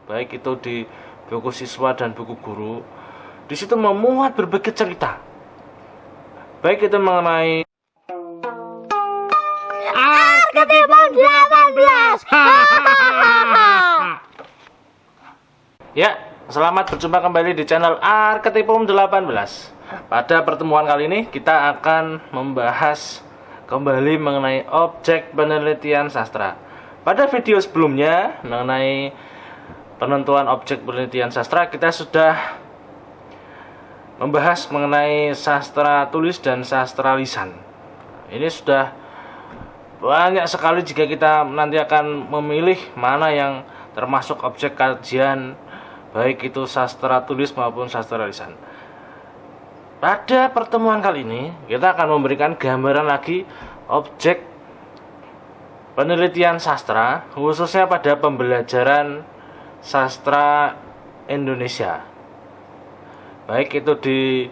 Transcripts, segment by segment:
baik itu di buku siswa dan buku guru. Di situ memuat berbagai cerita, baik itu mengenai Arketipum 18. Ya, selamat berjumpa kembali di channel Arketipum 18. Pada pertemuan kali ini kita akan membahas kembali mengenai objek penelitian sastra. Pada video sebelumnya mengenai penentuan objek penelitian sastra, kita sudah membahas mengenai sastra tulis dan sastra lisan. Ini sudah banyak sekali jika kita nanti akan memilih mana yang termasuk objek kajian, baik itu sastra tulis maupun sastra lisan. Pada pertemuan kali ini kita akan memberikan gambaran lagi objek penelitian sastra, khususnya pada pembelajaran sastra Indonesia, baik itu di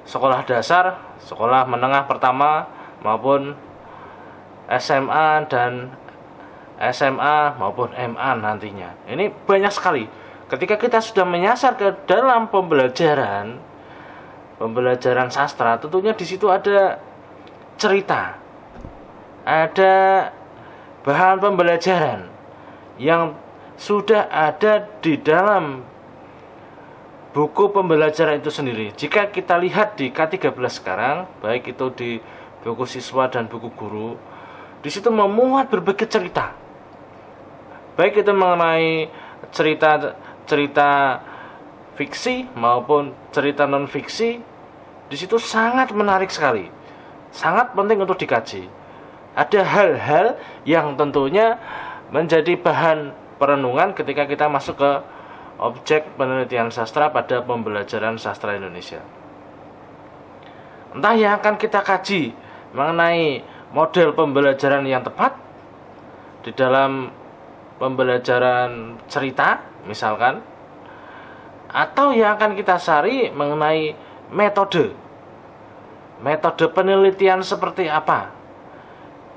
sekolah dasar, sekolah menengah pertama maupun SMA dan SMA maupun MA nantinya. Ini banyak sekali. Ketika kita sudah menyasar ke dalam pembelajaran sastra, tentunya di situ ada cerita, ada bahan pembelajaran yang sudah ada di dalam buku pembelajaran itu sendiri. Jika kita lihat di K13 sekarang, baik itu di buku siswa dan buku guru, di situ memuat berbagai cerita, baik itu mengenai cerita fiksi maupun cerita non fiksi. Di situ sangat menarik sekali, sangat penting untuk dikaji. Ada hal-hal yang tentunya menjadi bahan perenungan ketika kita masuk ke objek penelitian sastra pada pembelajaran sastra Indonesia. Entah yang akan kita kaji mengenai model pembelajaran yang tepat di dalam pembelajaran cerita misalkan, atau yang akan kita cari mengenai metode penelitian seperti apa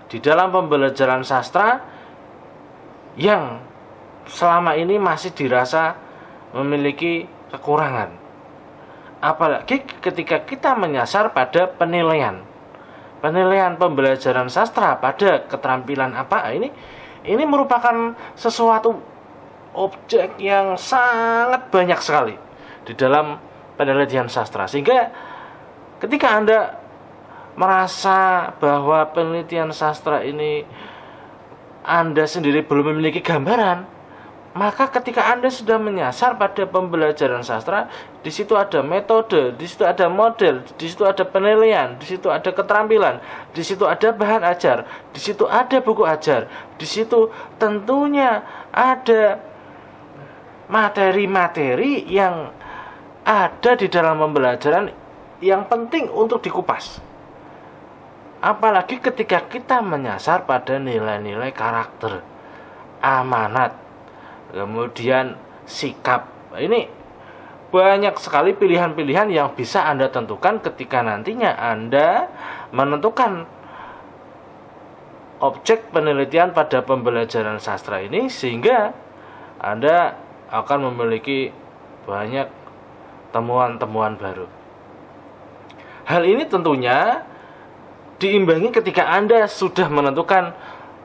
di dalam pembelajaran sastra yang selama ini masih dirasa memiliki kekurangan. Apalagi ketika kita menyasar pada penilaian pembelajaran sastra pada keterampilan apa, ini merupakan sesuatu objek yang sangat banyak sekali di dalam penelitian sastra, sehingga ketika Anda merasa bahwa penelitian sastra ini Anda sendiri belum memiliki gambaran, maka ketika Anda sudah menyasar pada pembelajaran sastra, di situ ada metode, di situ ada model, di situ ada penilaian, di situ ada keterampilan, di situ ada bahan ajar, di situ ada buku ajar, di situ tentunya ada materi-materi yang ada di dalam pembelajaran yang penting untuk dikupas. Apalagi ketika kita menyasar pada nilai-nilai karakter, amanat, kemudian sikap. Ini banyak sekali pilihan-pilihan yang bisa Anda tentukan ketika nantinya Anda menentukan objek penelitian pada pembelajaran sastra ini, sehingga Anda akan memiliki banyak temuan-temuan baru. Hal ini tentunya diimbangi ketika Anda sudah menentukan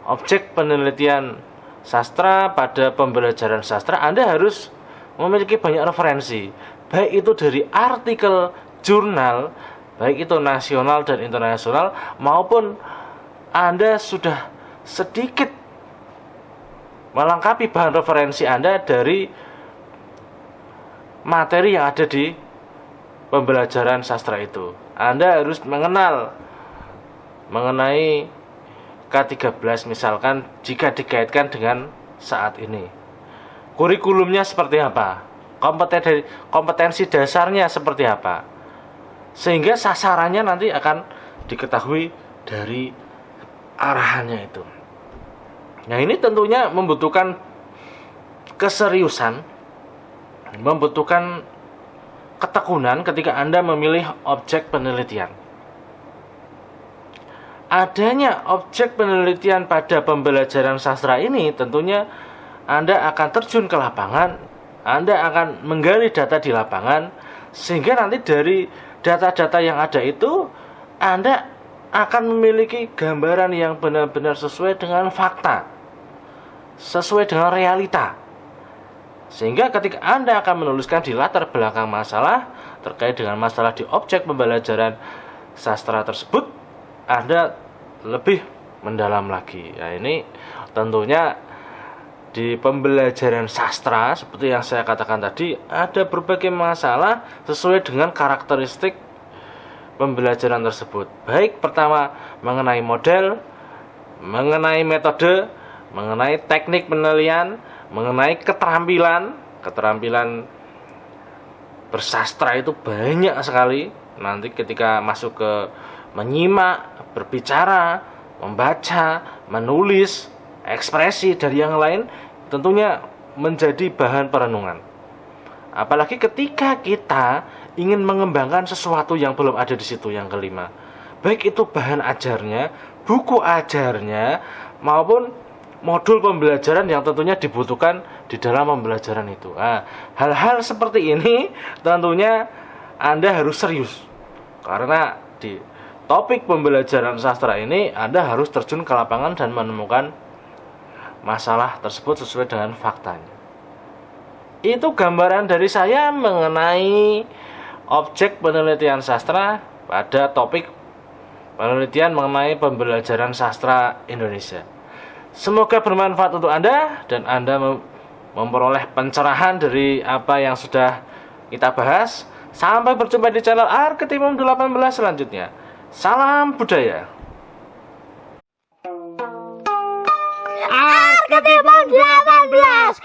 objek penelitian sastra pada pembelajaran sastra. Anda harus memiliki banyak referensi, baik itu dari artikel jurnal, baik itu nasional dan internasional, maupun Anda sudah sedikit melengkapi bahan referensi Anda dari materi yang ada di pembelajaran sastra itu. Anda harus mengenal mengenai K13 misalkan, jika dikaitkan dengan saat ini. Kurikulumnya seperti apa? Kompetensi dasarnya seperti apa? Sehingga sasarannya nanti akan diketahui dari arahannya itu. Nah, ini tentunya membutuhkan keseriusan, membutuhkan ketekunan ketika Anda memilih objek penelitian. Adanya objek penelitian pada pembelajaran sastra ini tentunya Anda akan terjun ke lapangan Anda akan menggali data di lapangan, sehingga nanti dari data-data yang ada itu Anda akan memiliki gambaran yang benar-benar sesuai dengan fakta, sesuai dengan realita. Sehingga ketika Anda akan menuliskan di latar belakang masalah terkait dengan masalah di objek pembelajaran sastra tersebut, Anda lebih mendalam lagi. Ya, ini tentunya di pembelajaran sastra seperti yang saya katakan tadi, ada berbagai masalah sesuai dengan karakteristik pembelajaran tersebut. Baik pertama mengenai model, mengenai metode, mengenai teknik penilaian, mengenai keterampilan bersastra itu banyak sekali. Nanti ketika masuk ke menyimak, berbicara, membaca, menulis, ekspresi dari yang lain, tentunya menjadi bahan perenungan. Apalagi ketika kita ingin mengembangkan sesuatu yang belum ada di situ. Yang kelima, baik itu bahan ajarnya, buku ajarnya, maupun modul pembelajaran yang tentunya dibutuhkan di dalam pembelajaran itu. Nah, hal-hal seperti ini tentunya Anda harus serius, karena di topik pembelajaran sastra ini Anda harus terjun ke lapangan dan menemukan masalah tersebut sesuai dengan faktanya. Itu gambaran dari saya mengenai objek penelitian sastra pada topik penelitian mengenai pembelajaran sastra Indonesia. Semoga bermanfaat untuk Anda dan Anda memperoleh pencerahan dari apa yang sudah kita bahas. Sampai berjumpa di channel Arketipum 18 selanjutnya. Salam budaya. Arketipum 18.